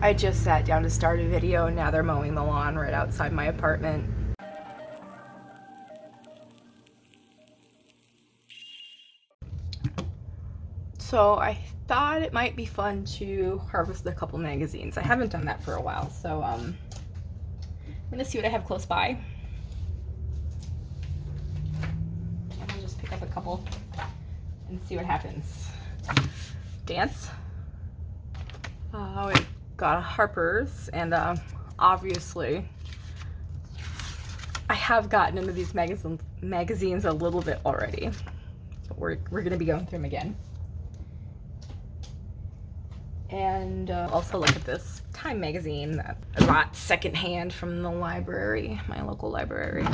I just sat down to start a video and now they're mowing the lawn right outside my apartment. So I thought it might be fun to harvest a couple magazines. I haven't done that for a while, so I'm gonna see what I have close by. I'm gonna just pick up a couple and see what happens. Dance. We got a Harper's, and obviously I have gotten into these magazines a little bit already, but we're gonna be going through them again. And also look at this Time magazine that I bought secondhand from the library, my local library.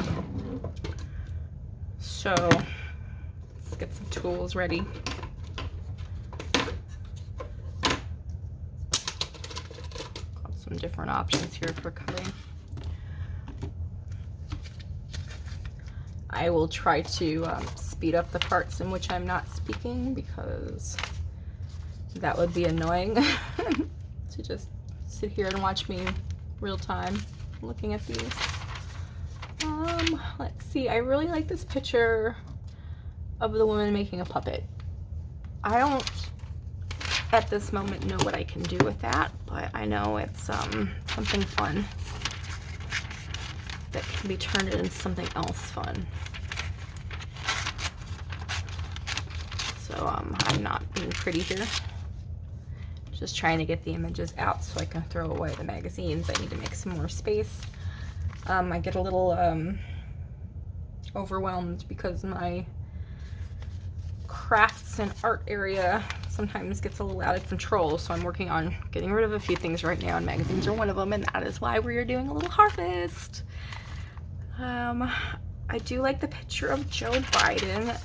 So let's get some tools ready. Got some different options here for cutting. I will try to speed up the parts in which I'm not speaking, because that would be annoying to just sit here and watch me real time looking at these. Let's see, I really like this picture of the woman making a puppet. I don't at this moment know what I can do with that, but I know it's something fun that can be turned into something else fun. So I'm not being pretty here. Just trying to get the images out so I can throw away the magazines. I need to make some more space. I get a little overwhelmed because my crafts and art area sometimes gets a little out of control, so I'm working on getting rid of a few things right now, and magazines are one of them, and that is why we are doing a little harvest. I do like the picture of Joe Biden.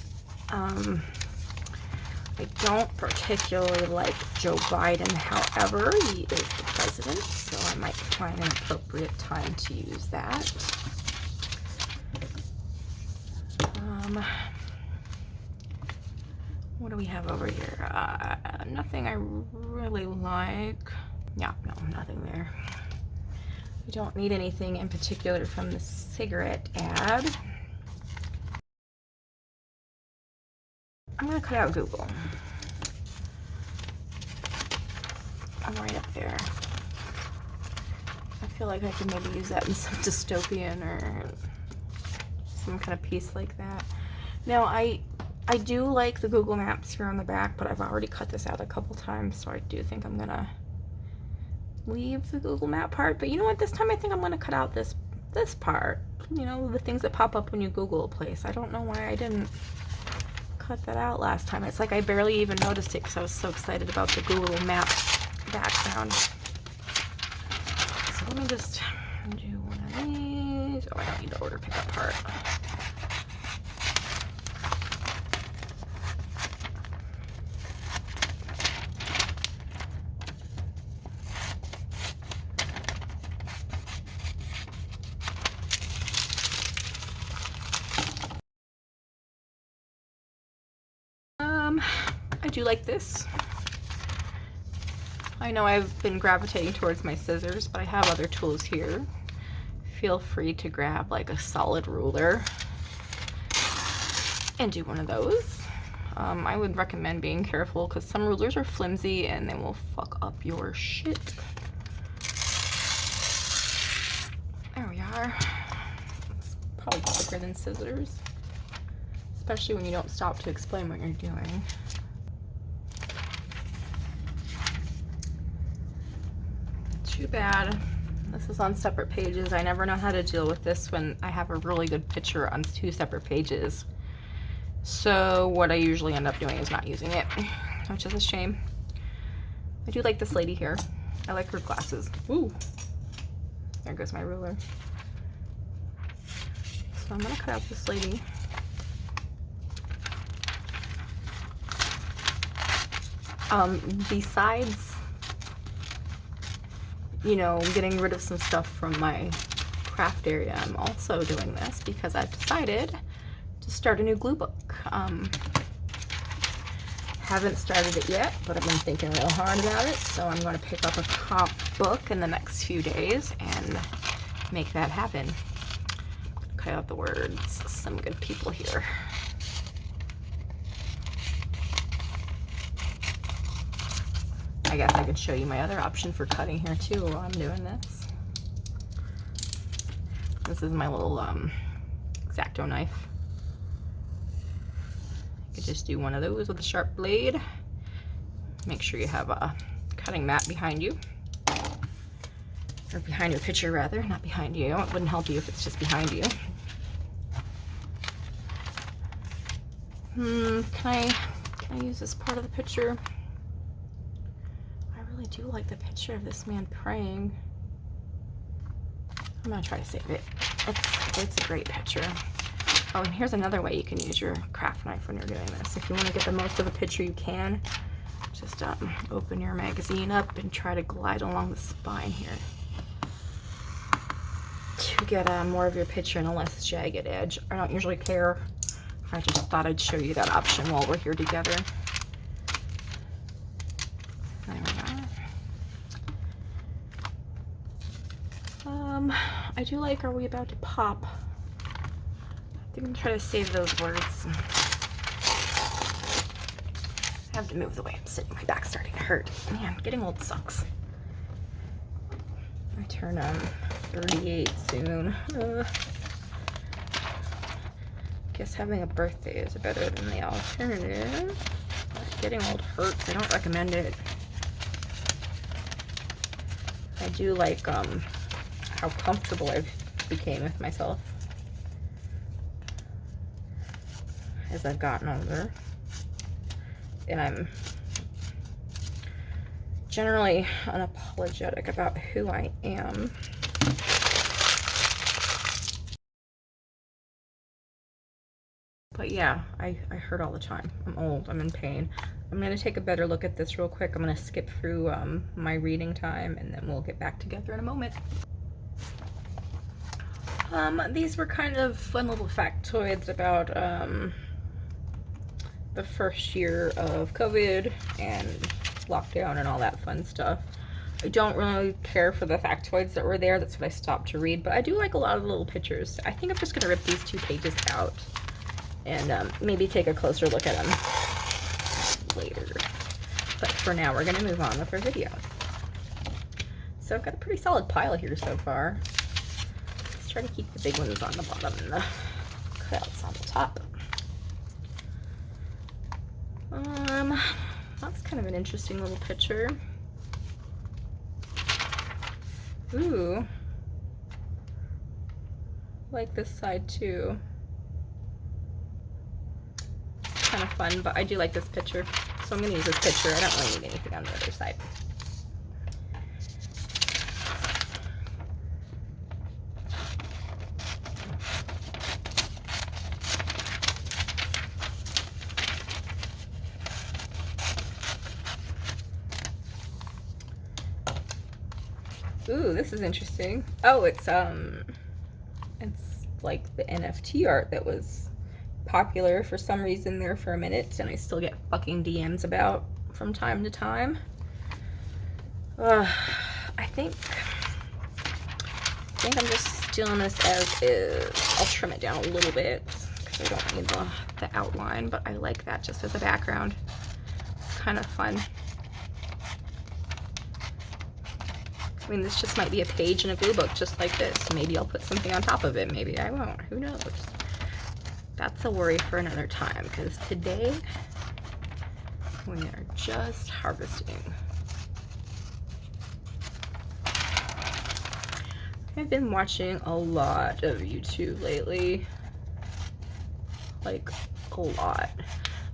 I don't particularly like Joe Biden, however, he is the president, so I might find an appropriate time to use that. What do we have over here? Nothing I really like. Yeah, no, nothing there. We don't need anything in particular from the cigarette ad. I'm gonna cut out Google. I'm right up there. I feel like I could maybe use that in some dystopian or some kind of piece like that. Now, I do like the Google Maps here on the back, but I've already cut this out a couple times, so I do think I'm gonna leave the Google Map part. But you know what? This time I think I'm gonna cut out this part. You know, the things that pop up when you Google a place. I don't know why I didn't cut that out last time. It's like I barely even noticed it because I was so excited about the Google Maps background. So let me just do one of these. Oh, I don't need the order pickup part. I do like this. I know I've been gravitating towards my scissors, but I have other tools here. Feel free to grab like a solid ruler and do one of those. I would recommend being careful because some rulers are flimsy and they will fuck up your shit. There we are. It's probably quicker than scissors, especially when you don't stop to explain what you're doing. Too bad this is on separate pages. I never know how to deal with this when I have a really good picture on two separate pages. So what I usually end up doing is not using it, which is a shame. I do like this lady here. I like her glasses. Ooh, there goes my ruler. So I'm gonna cut out this lady. Besides, you know, getting rid of some stuff from my craft area, I'm also doing this because I've decided to start a new glue book. haven't started it yet, but I've been thinking real hard about it, so I'm going to pick up a comp book in the next few days and make that happen. Cut out the words. Some good people here. I guess I could show you my other option for cutting here too while I'm doing this. This is my little X-Acto knife. You could just do one of those with a sharp blade. Make sure you have a cutting mat behind you. Or behind your picture rather, not behind you. It wouldn't help you if it's just behind you. Can I use this part of the picture? I really do like the picture of this man praying. I'm gonna try to save it. It's a great picture. Oh, and here's another way you can use your craft knife when you're doing this. If you want to get the most of the picture you can, just open your magazine up and try to glide along the spine here to get more of your picture and a less jagged edge. I don't usually care. I just thought I'd show you that option while we're here together. There we go. I do like, are we about to pop? I think I'm trying to save those words. I have to move the way I'm sitting. My back's starting to hurt. Man, getting old sucks. I turn 38 soon. Guess having a birthday is better than the alternative. Getting old hurts. I don't recommend it. I do like how comfortable I've became with myself as I've gotten older. And I'm generally unapologetic about who I am. But yeah, I hurt all the time. I'm old, I'm in pain. I'm gonna take a better look at this real quick. I'm gonna skip through my reading time and then we'll get back together in a moment. These were kind of fun little factoids about the first year of COVID and lockdown and all that fun stuff. I don't really care for the factoids that were there. That's what I stopped to read, but I do like a lot of the little pictures. I think I'm just gonna rip these 2 pages out and maybe take a closer look at them later. But for now, we're gonna move on with our video. So I've got a pretty solid pile here so far. Let's try to keep the big ones on the bottom and the cutouts on the top. That's kind of an interesting little picture. Ooh. Like this side too. Kind of fun, but I do like this picture. So I'm gonna use this picture. I don't really need anything on the other side. Ooh, this is interesting. Oh, it's like the NFT art that was popular for some reason there for a minute, and I still get fucking DMs about from time to time. I think I'm just doing this as is. I'll trim it down a little bit because I don't need the outline, but I like that just as a background. It's kind of fun. I mean, this just might be a page in a glue book just like this. Maybe I'll put something on top of it. Maybe I won't. Who knows? That's a worry for another time, because today we are just harvesting. I've been watching a lot of YouTube lately. Like, a lot.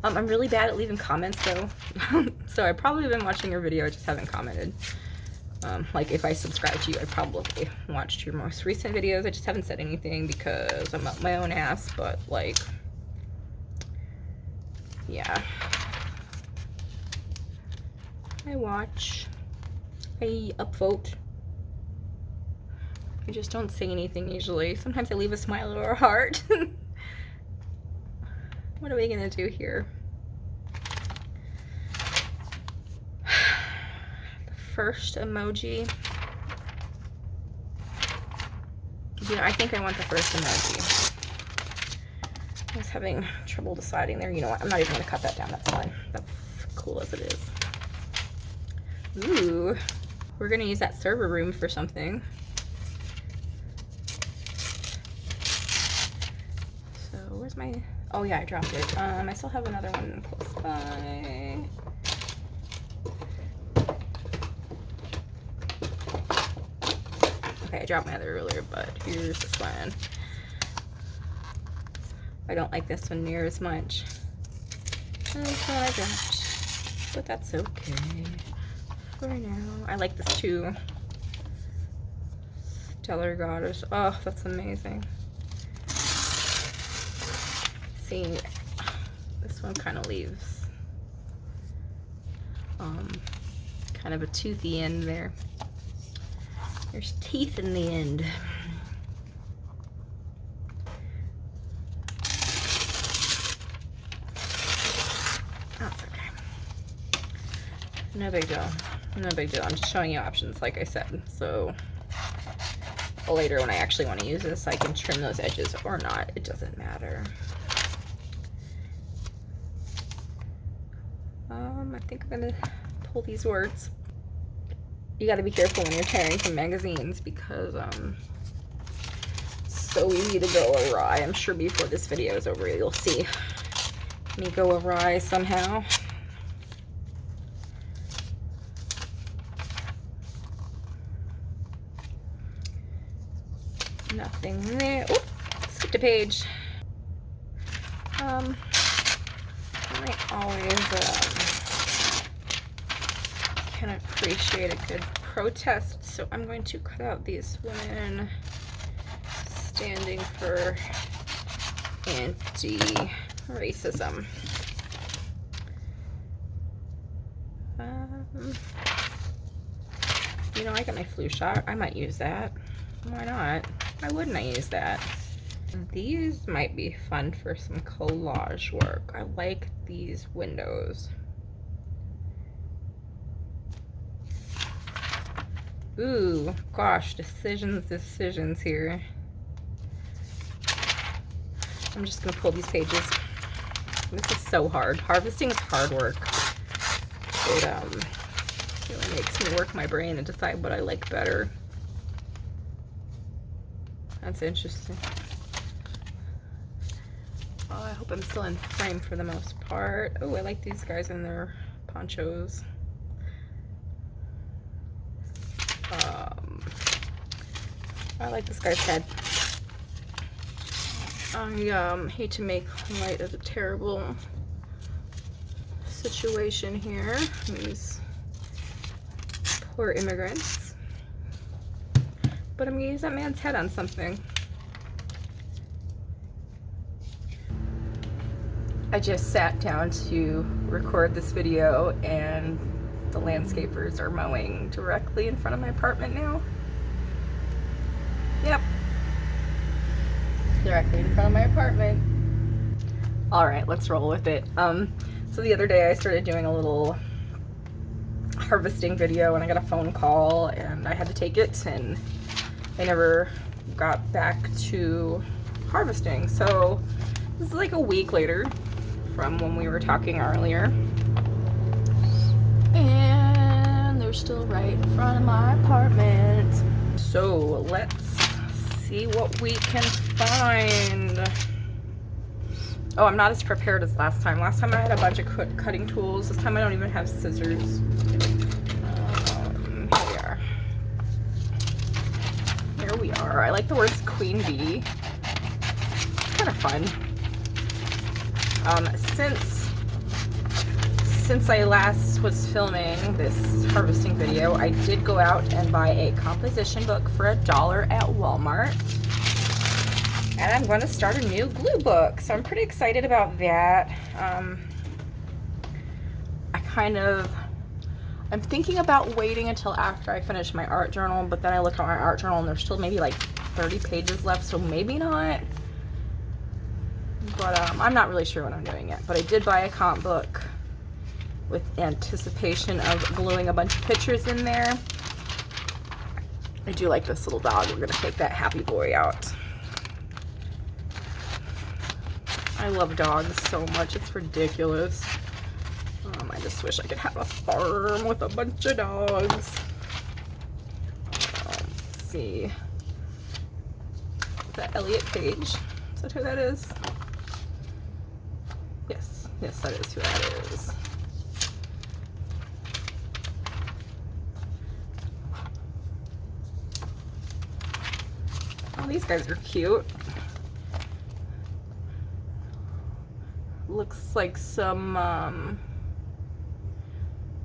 I'm really bad at leaving comments though. So I've probably been watching your video, I just haven't commented. Like if I subscribe to you, I probably watched your most recent videos. I just haven't said anything because I'm up my own ass, but like, yeah. I watch, I upvote. I just don't say anything usually. Sometimes I leave a smile or a heart. What are we gonna do here? first emoji. Yeah, I think I want the first emoji. I was having trouble deciding there. You know what? I'm not even going to cut that down. That's fine. That's cool as it is. Ooh. We're going to use that server room for something. So where's my... Oh yeah, I dropped it. I still have another one close by. Okay, I dropped my other earlier, but here's this one. I don't like this one near as much as what I dropped, but that's okay for now. I like this too. Stellar Goddess. Oh, that's amazing. See, this one kind of leaves kind of a toothy end there. There's teeth in the end. That's okay. No big deal. No big deal. I'm just showing you options, like I said. So later when I actually want to use this, I can trim those edges or not. It doesn't matter. I think I'm gonna pull these words. You gotta be careful when you're tearing from magazines because it's so easy to go awry. I'm sure before this video is over, you'll see me go awry somehow. Nothing there. Oh, skipped a page. I always can appreciate a good protest, so I'm going to cut out these women standing for anti-racism. You know, I got my flu shot. I might use that. Why not? Why wouldn't I use that? These might be fun for some collage work. I like these windows. Ooh, gosh, decisions here. I'm just gonna pull these pages. This is so hard. Harvesting is hard work. It really makes me work my brain and decide what I like better. That's interesting. Oh, I hope I'm still in frame for the most part. Oh, I like these guys in their ponchos. I like this guy's head. I hate to make light of a terrible situation here. These poor immigrants. But I'm gonna use that man's head on something. I just sat down to record this video and the landscapers are mowing directly in front of my apartment now. Yep. Directly in front of my apartment. Alright, let's roll with it. So the other day I started doing a little harvesting video and I got a phone call and I had to take it and I never got back to harvesting. So this is like a week later from when we were talking earlier. And they're still right in front of my apartment. So let's see what we can find. Oh, I'm not as prepared as last time. Last time I had a bunch of cutting tools. This time I don't even have scissors. Here we are. I like the words queen bee. Kind of fun. Since I last was filming this harvesting video, I did go out and buy a composition book for $1 at Walmart. And I'm going to start a new glue book. So I'm pretty excited about that. I'm thinking about waiting until after I finish my art journal, but then I look at my art journal and there's still maybe like 30 pages left, so maybe not. But I'm not really sure what I'm doing yet. But I did buy a comp book with anticipation of gluing a bunch of pictures in there. I do like this little dog. We're gonna take that happy boy out. I love dogs so much, it's ridiculous. I just wish I could have a farm with a bunch of dogs. Let's see. Is that Elliot Page? Is that who that is? Yes, yes, that is who that is. Oh, these guys are cute. Looks like some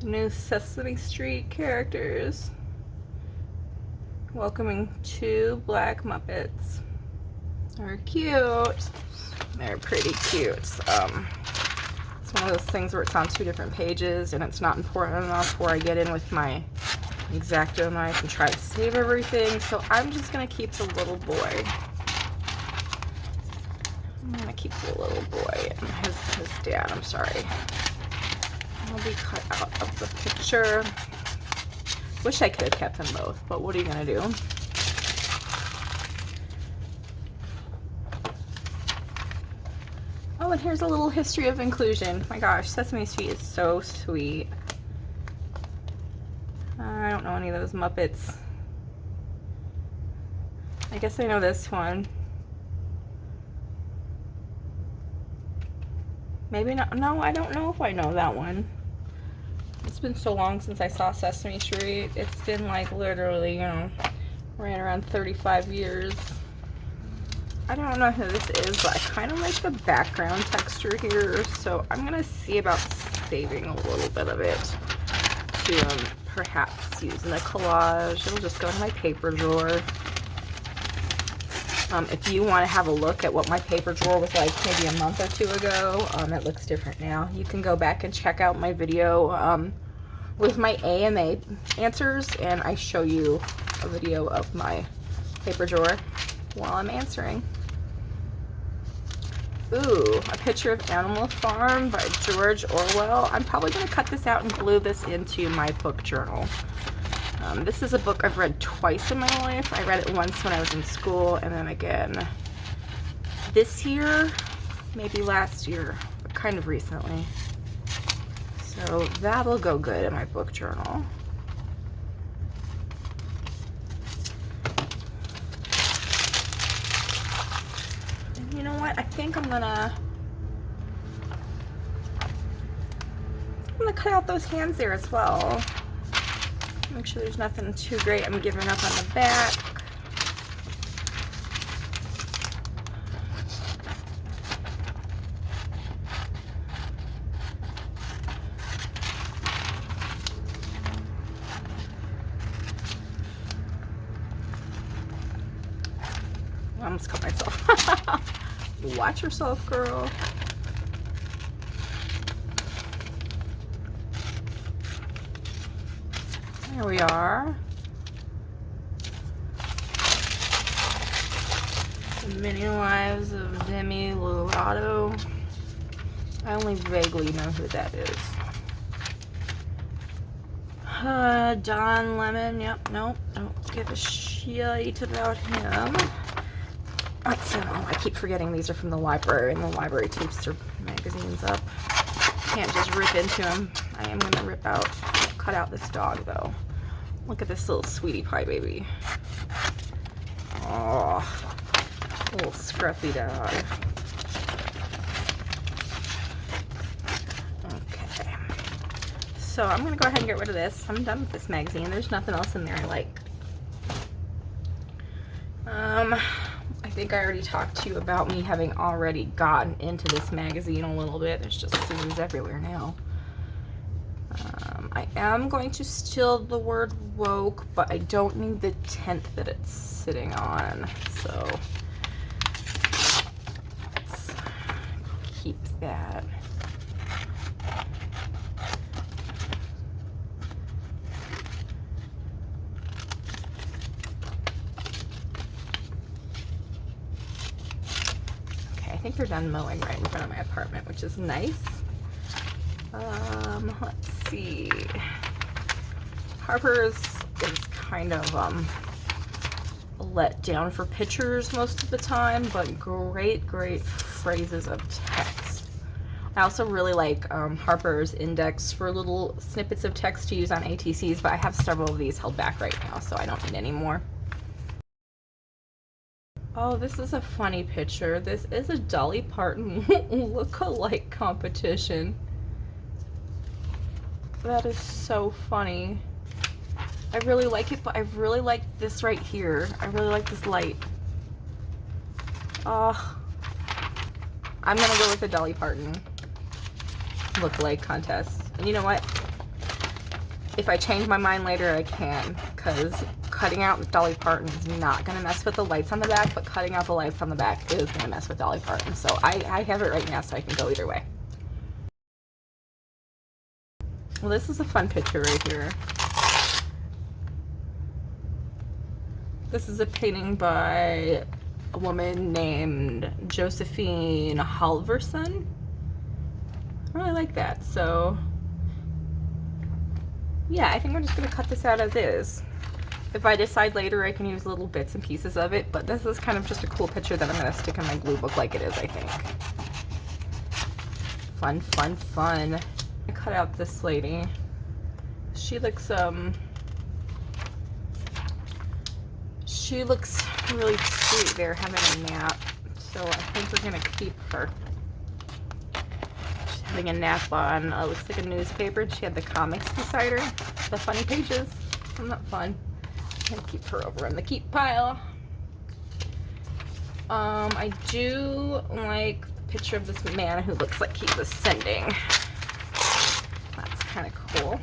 new Sesame Street characters. Welcoming 2 black Muppets. They're cute. They're pretty cute. It's one of those things where it's on 2 different pages and it's not important enough where I get in with my X-Acto knife and try to save everything. So I'm just gonna keep the little boy. I'm gonna keep the little boy and his dad, I'm sorry. Will be cut out of the picture. Wish I could have kept them both, but what are you gonna do? Oh, and here's a little history of inclusion. My gosh, Sesame Street is so sweet. I don't know any of those Muppets. I guess I know this one. Maybe not. No, I don't know if I know that one. It's been so long since I saw Sesame Street. It's been like literally, you know, right around 35 years. I don't know who this is, but I kind of like the background texture here, so I'm gonna see about saving a little bit of it to perhaps use in a collage. It'll just go in my paper drawer. If you want to have a look at what my paper drawer was like maybe a month or 2 ago, it looks different now. You can go back and check out my video with my AMA answers, and I show you a video of my paper drawer while I'm answering. Ooh, a picture of Animal Farm by George Orwell. I'm probably going to cut this out and glue this into my book journal. This is a book I've read twice in my life. I read it once when I was in school, and then again this year, maybe last year, but kind of recently. So that'll go good in my book journal. And you know what? I think I'm gonna cut out those hands there as well. Make sure there's nothing too great I'm giving up on the back. I almost cut myself. Watch yourself, girl. There we are. The Many Lives of 𝕔𝕣𝕖𝕕𝕚. I only vaguely know who that is. John Lemon, yep, nope, don't give a shit about him. Let's see, I keep forgetting these are from the library, and the library tapes their magazines up. Can't just rip into them. I am gonna cut out this dog though. Look at this little sweetie pie baby. Oh, little scruffy dog. Okay, so I'm gonna go ahead and get rid of this. I'm done with this magazine. There's nothing else in there I like. I think I already talked to you about me having already gotten into this magazine a little bit. There's just scissors everywhere now. I am going to steal the word woke, but I don't need the tent that it's sitting on, so let's keep that. Okay, I think they're done mowing right in front of my apartment, which is nice. Let's see. Harper's is kind of a letdown for pictures most of the time, but great phrases of text. I also really like Harper's index for little snippets of text to use on ATCs, but I have several of these held back right now, so I don't need any more. Oh, this is a funny picture. This is a Dolly Parton look-alike competition. That is so funny. I really like it, but I really like this right here. I really like this light. I'm gonna go with the Dolly Parton look-alike contest. And you know what? If I change my mind later, I can, because cutting out Dolly Parton is not gonna mess with the lights on the back, but cutting out the lights on the back is gonna mess with Dolly Parton. So I have it right now, so I can go either way. Well, this is a fun picture right here. This is a painting by a woman named Josephine Halverson. I really like that. So yeah, I think we're just gonna cut this out as is. If I decide later, I can use little bits and pieces of it, but this is kind of just a cool picture that I'm gonna stick in my glue book like it is, I think. Fun, fun, fun. I cut out this lady. She looks really sweet there, having a nap. So I think we're gonna keep her. She's having a nap on, looks like a newspaper. She had the comics beside her, the funny pages. Isn't that fun? I'm gonna keep her over in the keep pile. I do like the picture of this man who looks like he's ascending. That's kind of cool.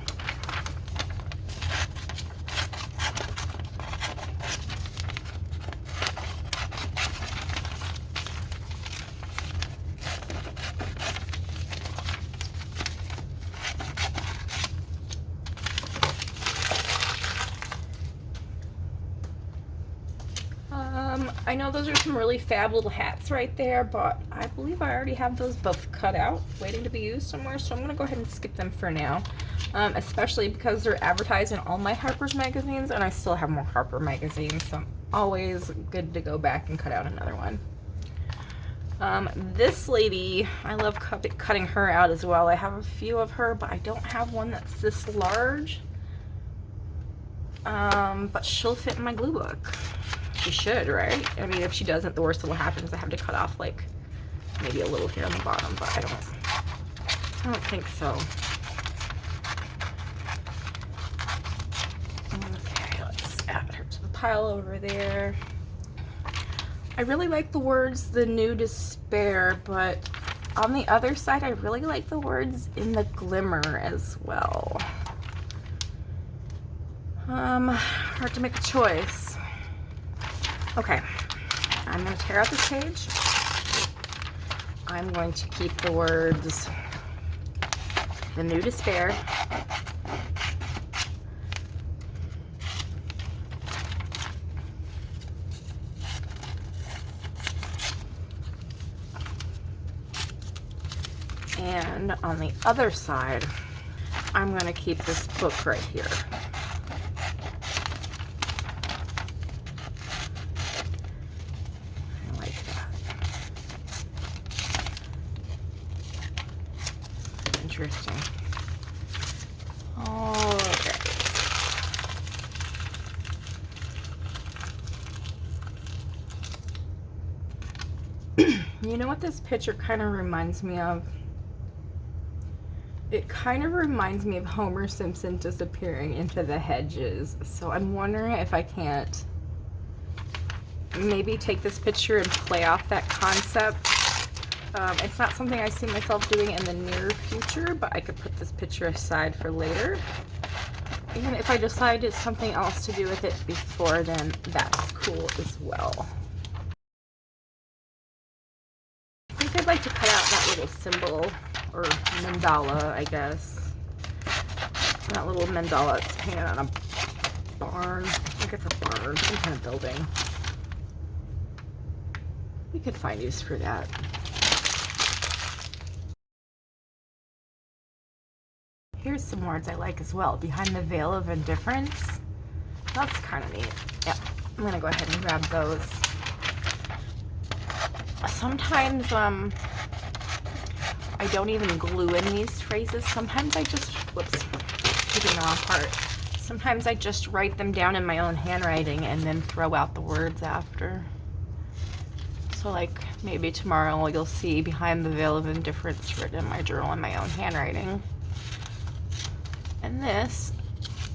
I know those are some really fab little hats right there, but I believe I already have those both cut out, waiting to be used somewhere, so I'm going to go ahead and skip them for now, especially because they're advertised in all my Harper's magazines, and I still have more Harper magazines, so I'm always good to go back and cut out another one. This lady, I love cutting her out as well. I have a few of her, but I don't have one that's this large, but she'll fit in my glue book. She should, right? I mean, if she doesn't, the worst that will happen is I have to cut off like maybe a little here on the bottom, but I don't think so. Okay, let's add her to the pile over there. I really like the words "the new despair," but on the other side, I really like the words "in the glimmer" as well. Hard to make a choice. Okay, I'm going to tear out this page. I'm going to keep the words "the new despair" and on the other side, I'm going to keep this book right here. Interesting. Alright. You know what this picture kind of reminds me of? It kind of reminds me of Homer Simpson disappearing into the hedges. So I'm wondering if I can't maybe take this picture and play off that concept. It's not something I see myself doing in the near future, but I could put this picture aside for later. Even if I decide something else to do with it before then, that's cool as well. I think I'd like to cut out that little symbol, or mandala, I guess. That little mandala that's painted on a barn. I think it's a barn, some kind of building. We could find use for that. here's some words I like as well. Behind the veil of indifference. That's kind of neat. Yeah, I'm gonna go ahead and grab those. Sometimes I don't even glue in these phrases. Sometimes I just, whoops, keeping the wrong part. Sometimes I just write them down in my own handwriting and then throw out the words after. So like maybe tomorrow you'll see behind the veil of indifference written in my journal in my own handwriting. And this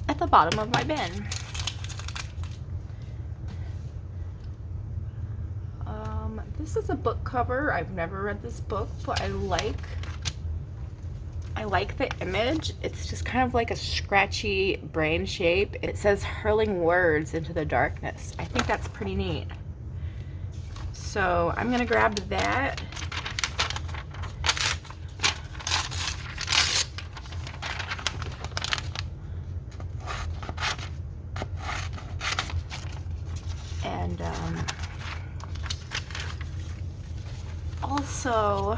at the bottom of my bin. This is a book cover. I've never read this book, but I like the image. It's just kind of like a scratchy brain shape. It says hurling words into the darkness. I think that's pretty neat. So I'm gonna grab that. And also,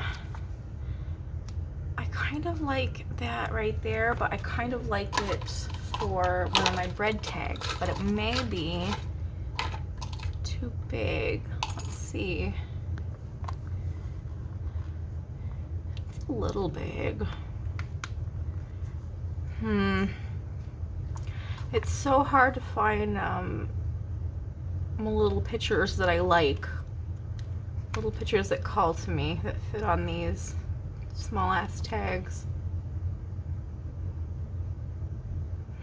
I kind of like that right there, but I kind of like it for one of my bread tags, but it may be too big. Let's see. It's a little big. It's so hard to find little pictures that I like. Little pictures that call to me that fit on these small ass tags.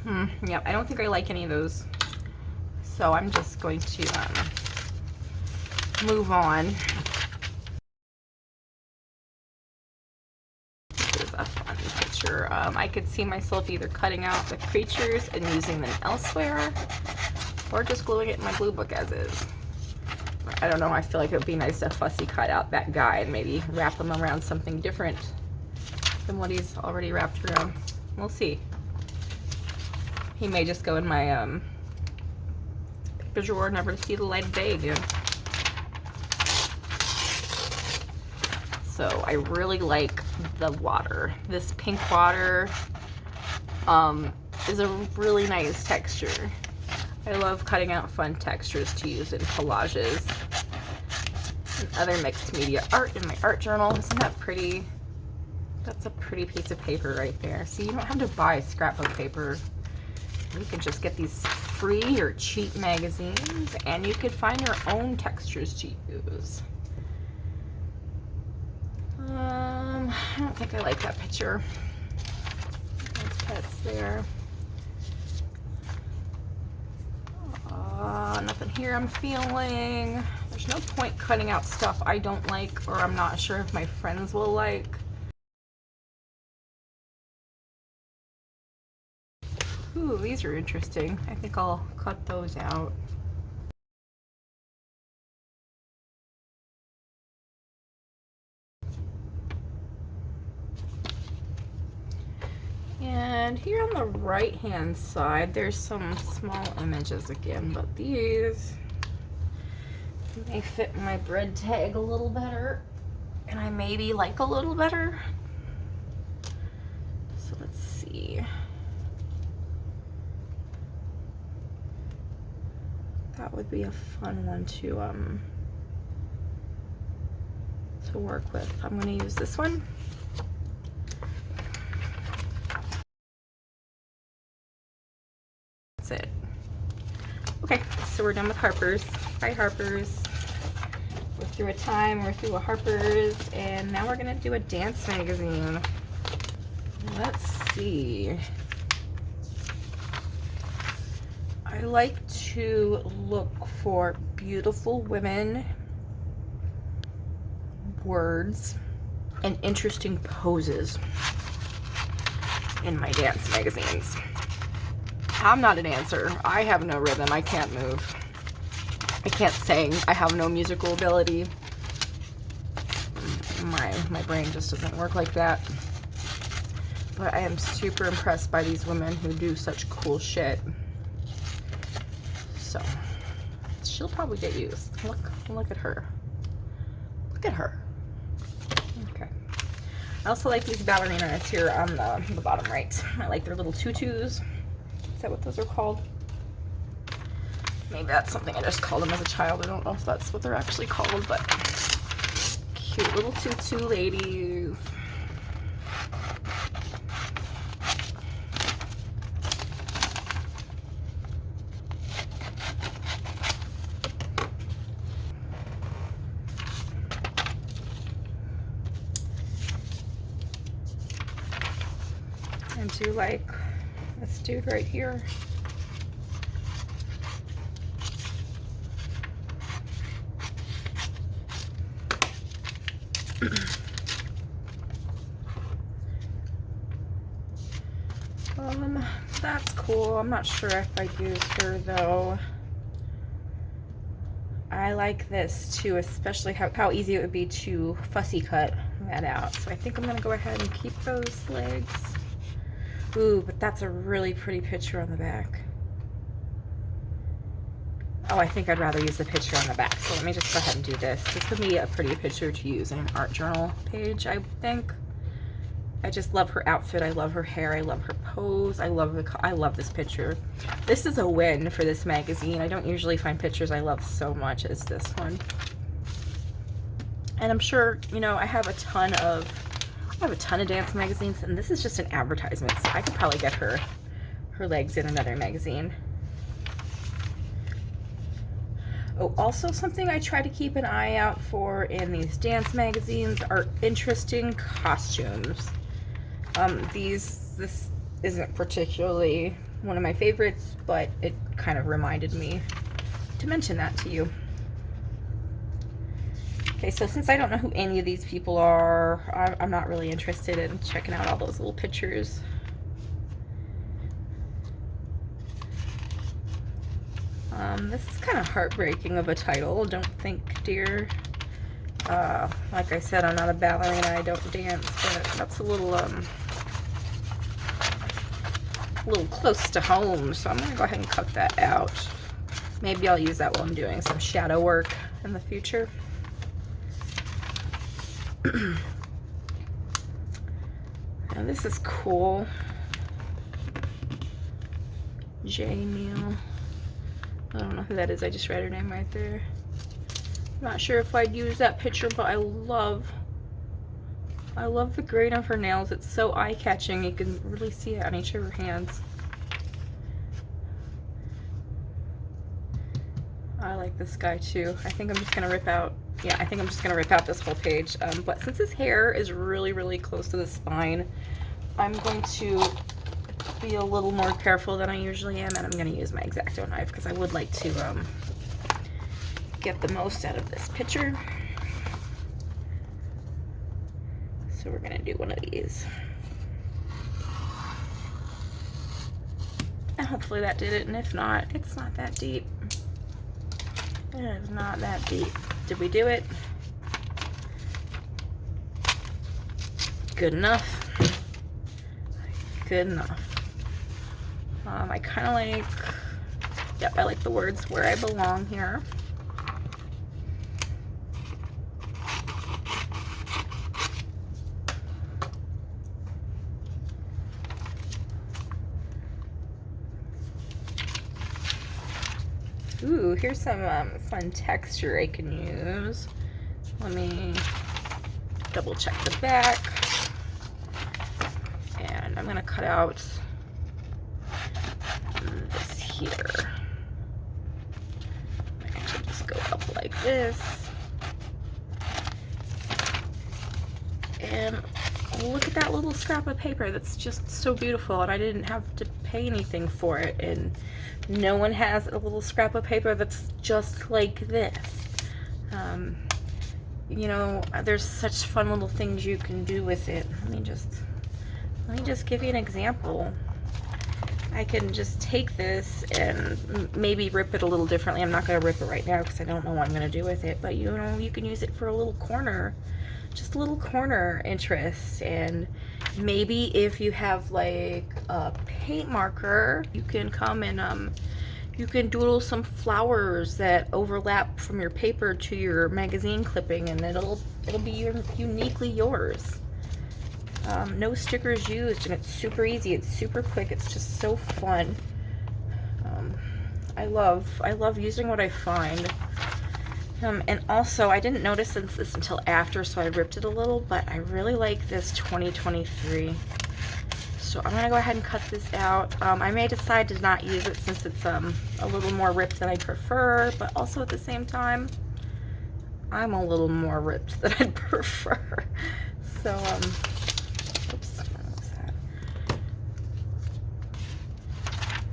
Yep, I don't think I like any of those. So I'm just going to move on. This is a fun picture. I could see myself either cutting out the creatures and using them elsewhere, or just gluing it in my glue book as is. I don't know, I feel like it would be nice to fussy cut out that guy and maybe wrap him around something different than what he's already wrapped around. We'll see. He may just go in my paper drawer, never to see the light of day again. So I really like the water. This pink water is a really nice texture. I love cutting out fun textures to use in collages and other mixed media art in my art journal. Isn't that pretty? That's a pretty piece of paper right there. See, you don't have to buy scrapbook paper. You can just get these free or cheap magazines, and you could find your own textures to use. I don't think I like that picture. Those pets there. Nothing here I'm feeling. There's no point cutting out stuff I don't like or I'm not sure if my friends will like. Ooh, these are interesting. I think I'll cut those out. And here on the right hand side, there's some small images again, but these may fit my bread tag a little better, and I maybe like a little better. So let's see. That would be a fun one to work with. I'm going to use this one. That's it. Okay, so we're done with Harper's. Bye, Harper's. We're through a Time, we're through a Harper's, and now we're gonna do a dance magazine. Let's see. I like to look for beautiful women, words, and interesting poses in my dance magazines. I'm not a dancer. I have no rhythm. I can't move. I can't sing. I have no musical ability. My brain just doesn't work like that. But I am super impressed by these women who do such cool shit. So, she'll probably get used. Look at her. Look at her. Okay. I also like these ballerinas here on the bottom right. I like their little tutus. Is that what those are called? Maybe that's something I just called them as a child. I don't know if that's what they're actually called, but cute little tutu ladies. And do like this dude right here. That's cool. I'm not sure if I'd use her though. I like this too, especially how easy it would be to fussy cut that out. So I think I'm gonna go ahead and keep those legs. Ooh, but that's a really pretty picture on the back. Oh, I think I'd rather use the picture on the back. So let me just go ahead and do this. This would be a pretty picture to use in an art journal page, I think. I just love her outfit. I love her hair. I love her pose. I love this picture. This is a win for this magazine. I don't usually find pictures I love so much as this one. And I'm sure, you know, I have a ton of dance magazines, and this is just an advertisement, so I could probably get her legs in another magazine. Oh, also something I try to keep an eye out for in these dance magazines are interesting costumes. This isn't particularly one of my favorites, but it kind of reminded me to mention that to you. Okay, so since I don't know who any of these people are, I'm not really interested in checking out all those little pictures. This is kind of heartbreaking of a title, don't think, dear. Like I said, I'm not a ballerina, I don't dance, but that's a little close to home, so I'm gonna go ahead and cut that out. Maybe I'll use that while I'm doing some shadow work in the future. Now this is cool. 𝕤𝕤𝕚𝕟𝕘𝕤. I don't know who that is, I just read her name right there. I'm not sure if I'd use that picture, but I love the grain of her nails. It's so eye-catching. You can really see it on each of her hands. I like this guy too. I think I'm just gonna rip out, yeah, I think I'm just gonna rip out this whole page. But since his hair is really, really close to the spine, I'm going to be a little more careful than I usually am, and I'm gonna use my X-Acto knife because I would like to get the most out of this picture. So we're gonna do one of these. And hopefully that did it, and if not, it's not that deep. It is not that deep. Did we do it? Good enough. Good enough. I kind of like, yep, I like the words "where I belong" here. Ooh, here's some fun texture I can use. Let me double check the back. And I'm gonna cut out this here. I should just go up like this. And look at that little scrap of paper. That's just so beautiful, and I didn't have to pay anything for it. And no one has a little scrap of paper that's just like this. You know, there's such fun little things you can do with it. Let me just give you an example. I can just take this and maybe rip it a little differently. I'm not going to rip it right now because I don't know what I'm going to do with it, but you know, you can use it for a little corner, just a little corner interest. And maybe if you have like a paint marker, you can come and you can doodle some flowers that overlap from your paper to your magazine clipping, and it'll be uniquely yours. No stickers used, and it's super easy. It's super quick. It's just so fun. I love using what I find. And also, I didn't notice this until after, so I ripped it a little, but I really like this 2023. So I'm gonna go ahead and cut this out. I may decide to not use it since it's a little more ripped than I prefer, but also at the same time, I'm a little more ripped than I'd prefer. So, oops, what was that?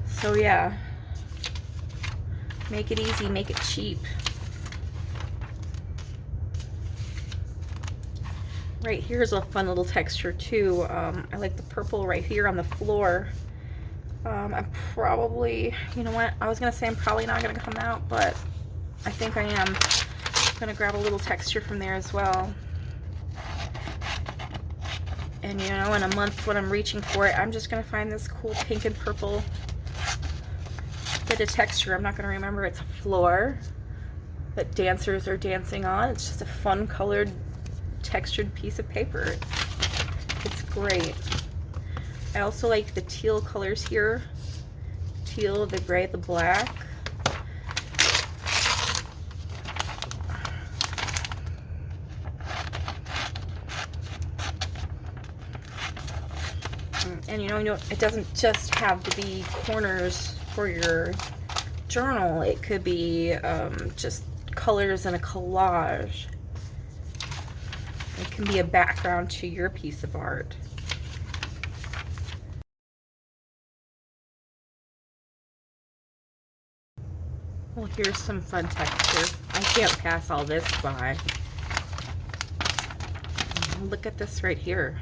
So yeah, make it easy, make it cheap. Right here's a fun little texture too. I like the purple right here on the floor. I'm probably, you know what, I was gonna say I'm probably not gonna come out, but I think I am gonna grab a little texture from there as well. And you know, in a month when I'm reaching for it, I'm just gonna find this cool pink and purple bit of texture. I'm not gonna remember it's a floor that dancers are dancing on. It's just a fun colored textured piece of paper. It's great. I also like the teal colors here. Teal, the gray, the black. And you know, it doesn't just have to be corners for your journal. It could be just colors in a collage. It can be a background to your piece of art. Well, here's some fun texture. I can't pass all this by. Look at this right here.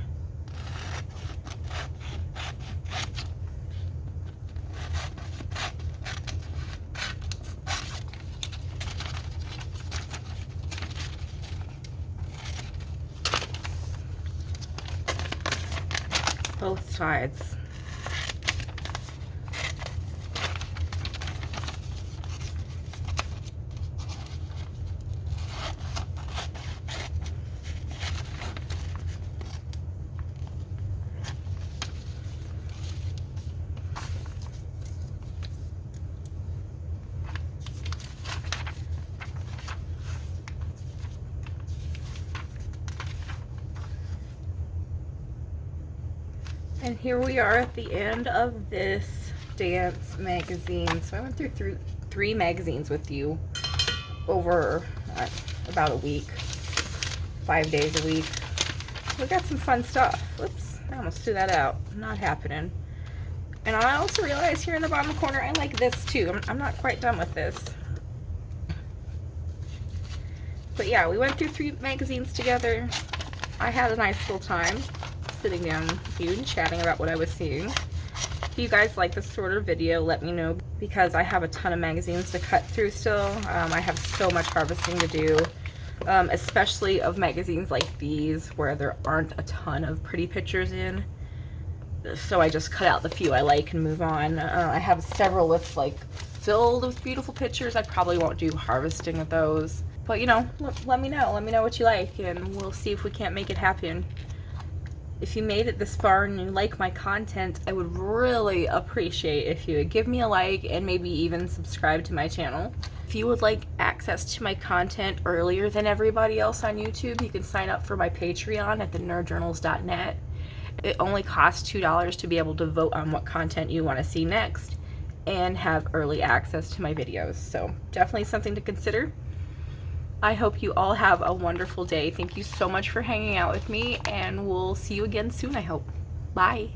Both sides. And here we are at the end of this dance magazine. So I went through three magazines with you over about a week, 5 days a week. We got some fun stuff. Whoops, I almost threw that out. Not happening. And I also realized here in the bottom corner, I like this too. I'm not quite done with this. But yeah, we went through 3 magazines together. I had a nice little time sitting down with you and chatting about what I was seeing. If you guys like this sort of video, let me know, because I have a ton of magazines to cut through still. I have so much harvesting to do, especially of magazines like these where there aren't a ton of pretty pictures in. So I just cut out the few I like and move on. I have several with like filled with beautiful pictures. I probably won't do harvesting of those, but you know, let me know what you like, and we'll see if we can't make it happen. If you made it this far and you like my content, I would really appreciate if you would give me a like and maybe even subscribe to my channel. If you would like access to my content earlier than everybody else on YouTube, you can sign up for my Patreon at 𝕔𝕣𝕗𝑗𝑜urnals.net. It only costs $2 to be able to vote on what content you want to see next and have early access to my videos. So definitely something to consider. I hope you all have a wonderful day. Thank you so much for hanging out with me, and we'll see you again soon, I hope. Bye.